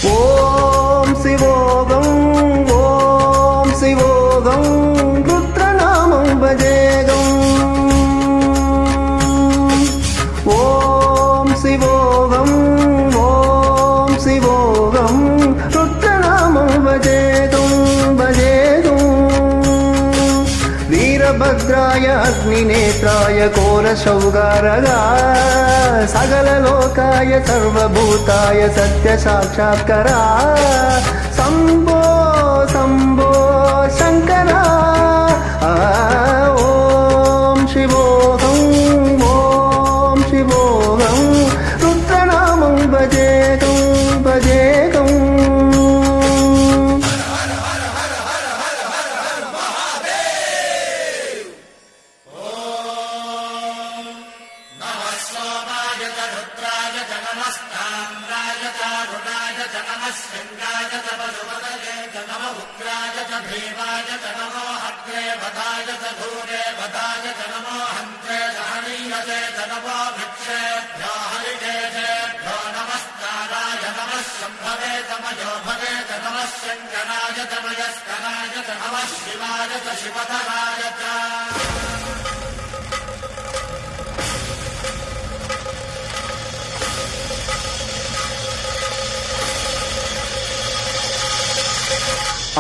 ஓம் சிவோகம் ஓம் சிவோகம் ருத்ரநாமம் பஜேகம் ஓம் சிவோகம் ஓம் சிவோகம் ருத்ரநாமம் பஜேகம் பஜேகம் வீரபத்ராய அக்னிநேத்ராய கோரசௌகாரகா சகலலோகாய சர்வபூதாய சத்யசாட்சாத்கரா சம்போ சம்போ சங்கரா ஓம் சிவோகம் ஓம் சிவோகம் ருத்ரநாமம் பஜேகம் பஜேகம்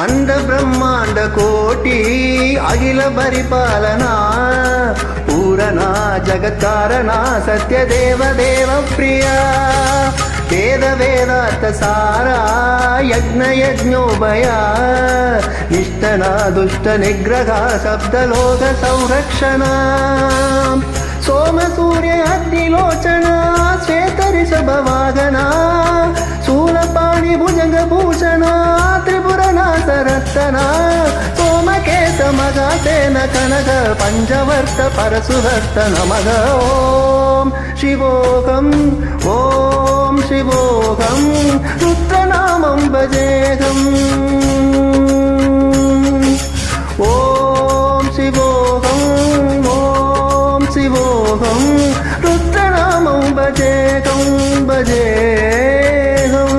अंड ब्रह्मांड कोटि अखिल परिपालना पूरणा जगत्कारणा सत्य देव देव प्रिया वेद वेदार्थ सारा यज्ञ यज्ञोभया निष्ठना दुष्ट निग्रह शब्दलोक संरक्षणा सोम सूर्य अग्निलोचना श्वेत ऋषभ वाहना शूलपाणि भुजंग भूषणा त्रिपुरनासरत्ना सोमकेश मगासेन कनक पंचवर्त परशुहस्त नमः ओम शिवोहम् ओम शिवोहम् रुद्रनामं भजेहम् ओम शिवोहम् ओम शिवोहम् रुद्रनामं भजेहम् भजेहम्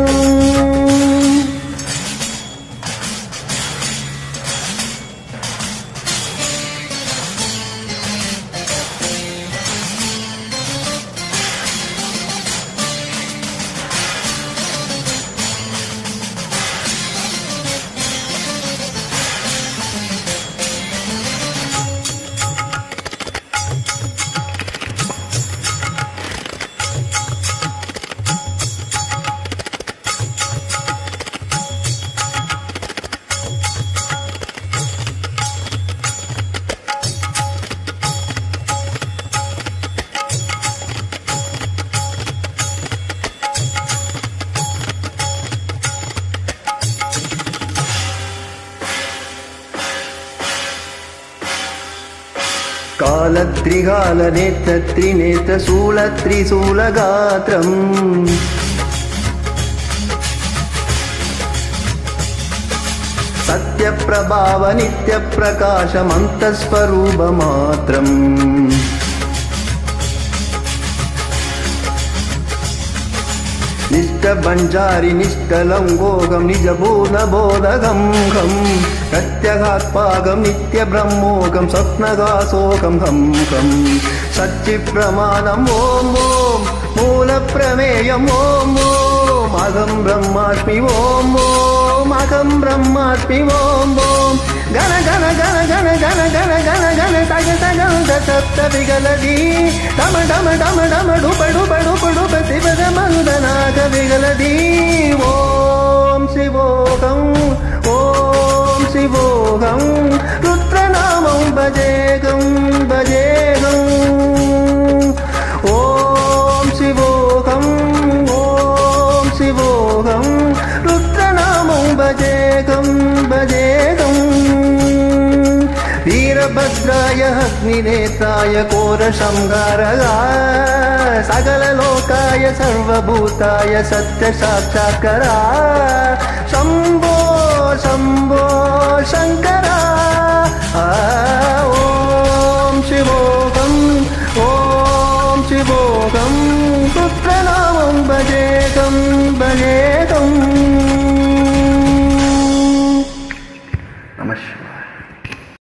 कालत्रिकाल नेत्र त्रिनेत्र शूल त्रिशूलगात्रम् सत्यप्रभाव नित्यप्रकाशमन्तस्वरूपमात्रम् निष्ठभञ्जारि निष्ठलङ्गोगं निजपूर्णबोधगं घं प्रत्यगात्पागं नित्यब्रह्मोगं स्वप्नगासोगं घं घं सच्चिप्रमाणम् ॐ ॐ मूलप्रमेयम् ॐ ॐ अहं ब्रह्मास्मि ॐ ॐ अहं ब्रह्मास्मि ॐ ॐ गण गण गण गण गण गण गण गण सग सगं सप्त विगलति डम डम डम डम डुप डुप डुप डुप शिव मन्दनाग विगलति ॐ शिवोहम् ॐ शिवोहम् रुद्रनामं भजेहं भजेहम् ॐ शिवोहम् ॐ शिवोहम् रुद्रनामं भजेहं भजेहम् वीरभद्राय अग्निनेत्राय कोरशंगारगा सकललोकाय सर्वभूताय सत्यसाक्षात्करा शंभो शंभो शंकरा ओम शिवोहम् ओम शिवोहम् रुद्रनामं भजेहं भजेहम् நம சிவாய.